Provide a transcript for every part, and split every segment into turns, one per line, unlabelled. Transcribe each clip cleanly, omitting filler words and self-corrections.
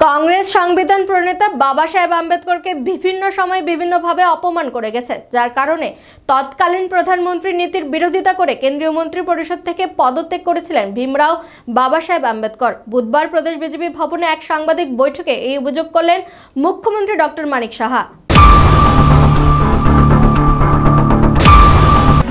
কংগ্রেস সংবিধান প্রণেতা বাবা সাহেব আম্বেদকরকে বিভিন্ন সময় বিভিন্নভাবে অপমান করে গেছে, যার কারণে তৎকালীন প্রধানমন্ত্রী নীতির বিরোধিতা করে কেন্দ্রীয় মন্ত্রী পরিষদ থেকে পদত্যাগ করেছিলেন ভীমরাও বাবা সাহেব আম্বেদকর। বুধবার প্রদেশ বিজেপি ভবনে এক সাংবাদিক বৈঠকে এই অভিযোগ করলেন মুখ্যমন্ত্রী ডক্টর মানিক সাহা।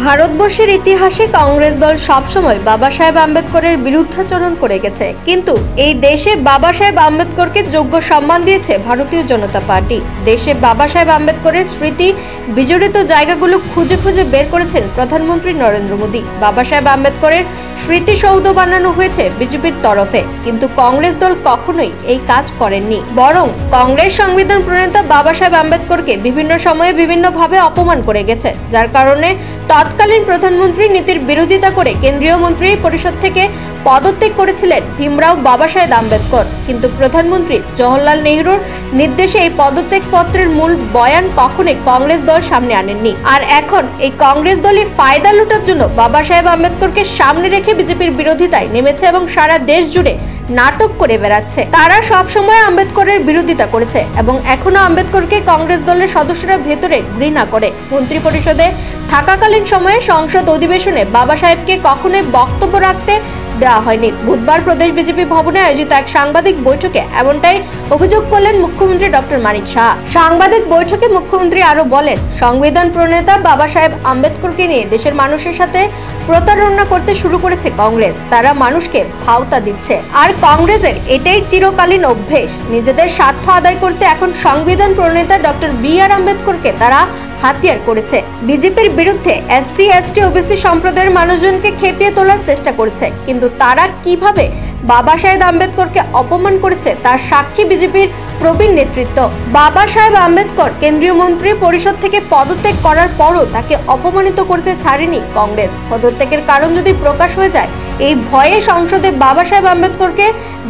ভারতবর্ষের ইতিহাসে কংগ্রেস দল সবসময় বাবা সাহেব আম্বেদকরের বিরুদ্ধাচরণ করে গেছে, কিন্তু এই দেশে বাবা সাহেব আম্বেদকরকে যোগ্য সম্মান দিয়েছে ভারতীয় জনতা পার্টি। দেশে বাবা সাহেব আম্বেদকরের স্মৃতি বিজড়িত জায়গাগুলো খুঁজে খুঁজে বের করেছেন প্রধানমন্ত্রী নরেন্দ্র মোদী। বাবা সাহেব আম্বেদকরের স্মৃতিসৌধ বানানো হয়েছে বিজেপির তরফে, কিন্তু কংগ্রেস দল কখনোই এই কাজ করেননি। বরং কংগ্রেস সংবিধান প্রণেতা বাবা সাহেব আম্বেদকরকে বিভিন্ন সময়ে বিভিন্নভাবে অপমান করে গেছে, যার কারণে তৎকালীন প্রধানমন্ত্রী নীতির বিরোধিতা করে কেন্দ্রীয় মন্ত্রী পরিষদ থেকে পদত্যাগ করেছিলেন ভীমরাও বাবা সাহেব আম্বেদকর। কিন্তু প্রধানমন্ত্রী জওহরলাল নেহরুর নির্দেশে এই পদত্যাগ পত্রের মূল বয়ান কখনোই কংগ্রেস দল সামনে আনেননি। আর এখন এই কংগ্রেস দলই ফায়দা লুটার জন্য বাবা সাহেব আম্বেদকরকে সামনে রেখে বিজেপির বিরোধিতায় নেমেছে এবং সারা দেশ জুড়ে নাটক করে বেড়াচ্ছে। তারা সবসময় আম্বেদকরের বিরোধিতা করেছে এবং এখনো আম্বেদকরকে কংগ্রেস দলের সদস্যরা ভেতরে ঘৃণা করে। মন্ত্রী পরিষদে থাকাকালীন সময়ে সংসদ অধিবেশনে বাবা সাহেবকে কখনোই বক্তব্য রাখতে দেওয়া হয়নি। বুধবার প্রদেশ বিজেপি ভবনে আয়োজিত এক সাংবাদিক বৈঠকে এমনটাই অভিযোগ করলেন মুখ্যমন্ত্রী ডক্টর মানিক সাহা। সাংবাদিক বৈঠকে মুখ্যমন্ত্রী আরো বলেন, সংবিধান প্রণেতা বাবা সাহেব আম্বেদকরকে নিয়ে দেশের মানুষের সাথে প্রতারণা করতে শুরু করেছে কংগ্রেস। তারা মানুষকে ভাওতা দিচ্ছে, আর কংগ্রেসের এটাই চিরকালীন অভ্যেস। নিজেদের স্বার্থ আদায় করতে এখন সংবিধান প্রণেতা ডক্টর বি.আর. আম্বেদকরকে তারা হাতিয়ার করেছে। বিজেপির বিরুদ্ধে এসসি, এসটি, ওবিসি সম্প্রদায়ের মানুষজনকে খেপিয়ে তোলার চেষ্টা করেছে, কিন্তু তারা কিভাবে বাবা সাহেব আম্বেদকরকে অপমান করেছে তার সাক্ষী বিজেপির প্রবীণ নেতৃত্ব। বাবা সাহেব আম্বেদকর কেন্দ্রীয় মন্ত্রী পরিষদ থেকে পদত্যাগ করার পরও তাকে অপমানিত করতে ছাড়েনি কংগ্রেস। পদত্যাগের কারণ যদি প্রকাশ হয়ে যায়, এই ভয়ে সংসদে বাবা সাহেব আম্বেদকরকে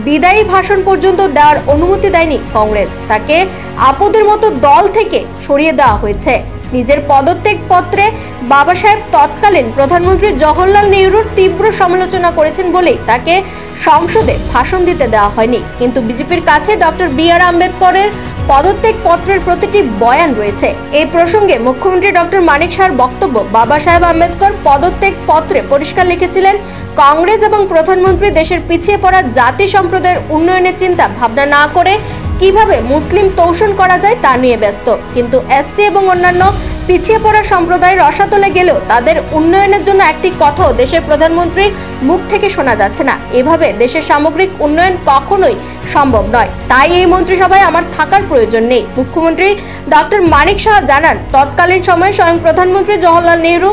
বিদায়ী ভাষণ পর্যন্ত দেওয়ার অনুমতি দেয়নি কংগ্রেস। তাকে আপদের মতো দল থেকে সরিয়ে দেওয়া হয়েছে। নিজের পদত্যাগ পত্রে বাবা সাহেব তৎকালীন প্রধানমন্ত্রী জওহরলাল নেহরুর তীব্র সমালোচনা করেছেন বলেই তাকে সংসদে ভাষণ দিতে দেওয়া হয়নি। কিন্তু বিজেপির কাছে ডক্টর বি.আর. আম্বেদকরের পদত্যাগ পত্রের প্রতিটি বয়ান রয়েছে। এই প্রসঙ্গে মুখ্যমন্ত্রী ডক্টর মানিক সাহার বক্তব্য, বাবা সাহেব আম্বেদকর পদত্যাগ পত্রে পরিষ্কার লিখেছিলেন, কংগ্রেস এবং প্রধানমন্ত্রী দেশের পিছিয়ে পড়া জাতি সম্প্রদায়ের উন্নয়নের চিন্তা ভাবনা না করে কিভাবে মুসলিম তোষণ করা যায় তা নিয়ে ব্যস্ত। কিন্তু এসসি এবং অন্যান্য পিছিয়ে পড়া সম্প্রদায়ের রসাতলে গেলেও তাদের উন্নয়নের জন্য একটি কথাও দেশের প্রধানমন্ত্রীর মুখ থেকে শোনা যাচ্ছে না। এভাবে দেশের সামগ্রিক উন্নয়ন কখনোই সম্ভব নয়। তাই এই মন্ত্রিসভায় আমার থাকার প্রয়োজন নেই। মুখ্যমন্ত্রী ডক্টর মানিক সাহা জানান, তৎকালীন সময়ে স্বয়ং প্রধানমন্ত্রী জওহরলাল নেহরু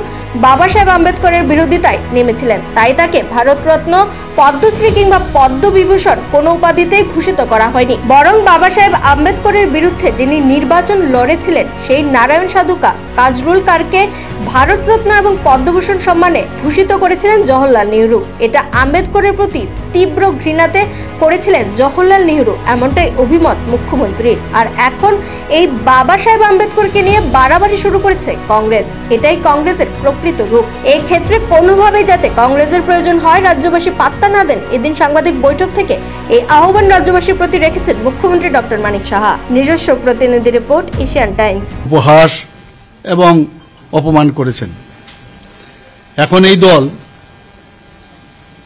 বাবা সাহেব আম্বেদকরের বিরোধিতায় নেমেছিলেন। তাই তাকে ভারতরত্ন, পদ্মশ্রী কিংবা পদ্মবিভূষণ কোনো উপাধিতেই ভূষিত করা হয়নি। বরং বাবা সাহেব আম্বেদকরের বিরুদ্ধে যিনি নির্বাচন লড়েছিলেন সেই নারায়ণ সাধুকা কাজরুল কারকে ভারতরত্ন এবং পদ্মভূষণ সম্মানে ভূষিত করেছিলেন জওহরলাল নেহরু। এটা আম্বেদকরের প্রতি তীব্র ঘৃণাতে করেছিলেন জওহরলাল নেহরু, এমনটাই অভিমত মুখ্যমন্ত্রীর। আর এখন এই বাবা সাহেব আম্বেদকরকে নিয়ে বাড়াবাড়ি শুরু করেছে কংগ্রেস। এটাই কংগ্রেসের প্রকৃত রূপ। এই ক্ষেত্রে কোনোভাবেই যাতে কংগ্রেসের প্রয়োজন হয় রাজ্যবাসী পাত্তা না দেন, এদিন সাংবাদিক বৈঠক থেকে এই আহ্বান রাজ্যবাসীর প্রতি রেখেছেন মুখ্যমন্ত্রী ডক্টর মানিক সাহা। নিজস্ব প্রতিনিধি রিপোর্ট, এশিয়ান টাইমস।
উপহাস এবং অপমান করেছেন। এখন এই দল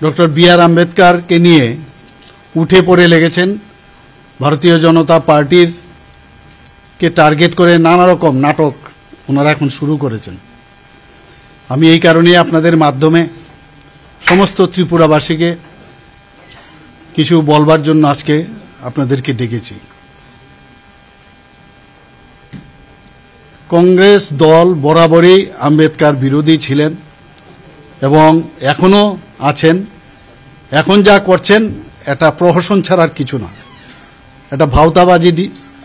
ডক্টর বি.আর. আম্বেদকরকে নিয়ে উঠে পড়ে লেগেছেন। ভারতীয় জনতা পার্টির কে টার্গেট করে নানা রকম নাটক ওনারা এখন শুরু করেছেন। আমি এই কারণে আপনাদের মাধ্যমে সমস্ত ত্রিপুরাবাসীকে কিছু বলবার জন্য আজকে আপনাদেরকে ডেকেছি। কংগ্রেস দল বরাবরই আম্বেদকর বিরোধী ছিলেন এবং এখনো আছেন। এখন যা করছেন এটা প্রহসন ছাড়ার কিছু না, এটা ভাওতাবাজি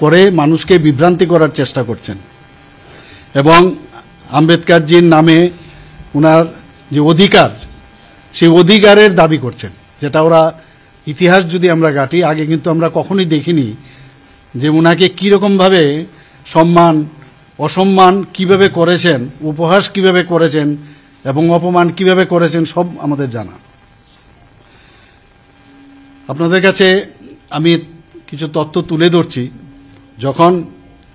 করে মানুষকে বিভ্রান্তি করার চেষ্টা করছেন এবং আম্বেদকরজির নামে ওনার যে অধিকার, সেই অধিকারের দাবি করছেন, যেটা ওরা ইতিহাস যদি আমরা ঘাঁটি, আগে কিন্তু আমরা কখনোই দেখিনি যে ওনাকে কীরকমভাবে সম্মান অসম্মান কিভাবে করেছেন, উপহাস কিভাবে করেছেন এবং অপমান কিভাবে করেছেন, সব আমাদের জানা। আপনাদের কাছে আমি কিছু তথ্য তুলে ধরছি। যখন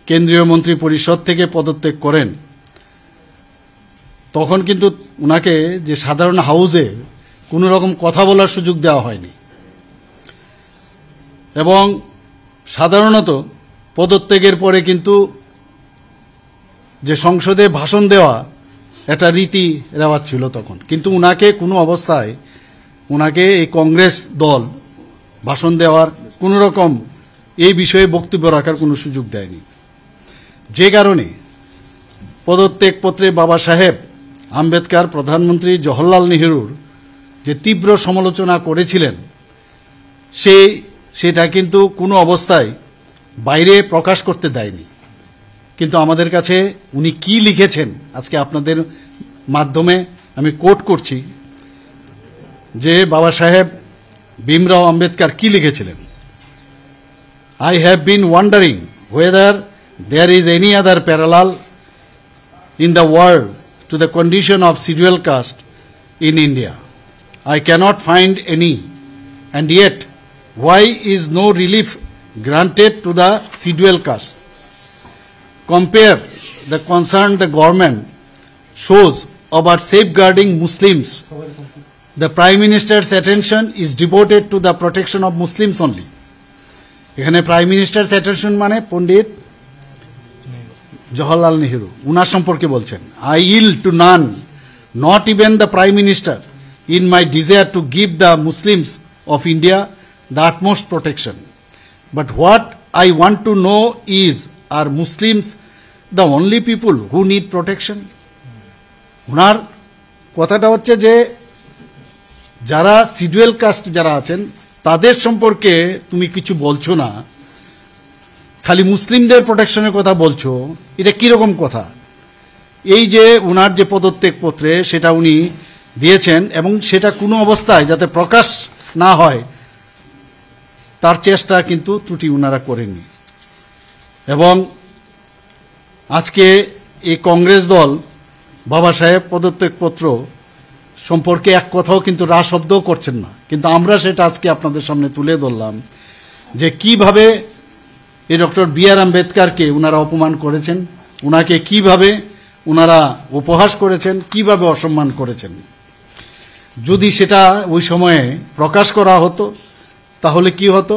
কেন্দ্রীয় মন্ত্রী পরিষদ থেকে পদত্যাগ করেন তখন কিন্তু উনাকে যে সাধারণ হাউসে কোনো রকম কথা বলার সুযোগ দেওয়া হয়নি এবং সাধারণত পদত্যাগের পরে কিন্তু যে সংসদে ভাষণ দেওয়া একটা রীতি রেওয়াজ ছিল তখন, কিন্তু উনাকে কোনো অবস্থায় উনাকে এই কংগ্রেস দল ভাষণ দেওয়ার কোনো রকম এই বিষয়ে বক্তব্য রাখার কোনো সুযোগ দেয়নি। যে কারণে পদত্যাগপত্রে বাবা সাহেব আম্বেদকর প্রধানমন্ত্রী জওহরলাল নেহরুর যে তীব্র সমালোচনা করেছিলেন সেটা কিন্তু কোনো অবস্থায় বাইরে প্রকাশ করতে দেয়নি। কিন্তু আমাদের কাছে উনি কি লিখেছেন আজকে আপনাদের মাধ্যমে আমি কোট করছি যে বাবা সাহেব ভীমরাও আম্বেদকর কি লিখেছিলেন। I have been wondering whether there is any other parallel in the world to the condition of scheduled caste in India. I cannot find any, and yet why is no relief granted to the scheduled caste? Compare the concern the government shows about safeguarding Muslims. The Prime Minister's attention is devoted to the protection of Muslims only. এখানে prime minister attention মানে পণ্ডিত জওহরলাল নেহরু, উনার সম্পর্কে বলছেন। I yield to none, not even the prime minister, in my desire to give the Muslims of India the utmost protection. But what I want to know is, are Muslims the only people who need protection? ওনার কথাটা হচ্ছে যে যারা schedule caste যারা আছেন তাদের সম্পর্কে তুমি কিছু বলছো না, খালি মুসলিমদের প্রোটেকশনের কথা বলছো, এটা কিরকম কথা? এই যে উনার যে পদত্যাগ পত্রে সেটা উনি দিয়েছেন এবং সেটা কোনো অবস্থায় যাতে প্রকাশ না হয় তার চেষ্টা কিন্তু ত্রুটি উনারা করেননি। এবং আজকে এই কংগ্রেস দল বাবা সাহেব পদত্যাগ পত্র সম্পর্কে এক কথাও কিন্তু রা শব্দও করছেন না, কিন্তু আমরা সেটা আজকে আপনাদের সামনে তুলে ধরলাম যে কিভাবে এই ডক্টর বি আর আম্বেদকরকে উনারা অপমান করেছেন, উনাকে কিভাবে উনারা উপহাস করেছেন, কিভাবে অসম্মান করেছেন। যদি সেটা ওই সময়ে প্রকাশ করা হতো তাহলে কি হতো?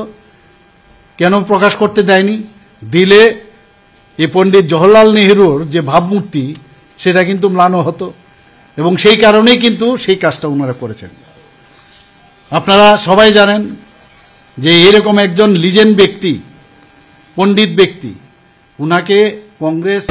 কেন প্রকাশ করতে দেয়নি? দিলে এই পণ্ডিত জওহরলাল নেহরুর যে ভাবমূর্তি সেটা কিন্তু ম্লান হতো এবং সেই কারণেই কিন্তু সেই কাজটা ওনারা করেছেন। আপনারা সবাই জানেন যে এরকম একজন লিজেন্ড ব্যক্তি, পণ্ডিত ব্যক্তি, উনাকে কংগ্রেস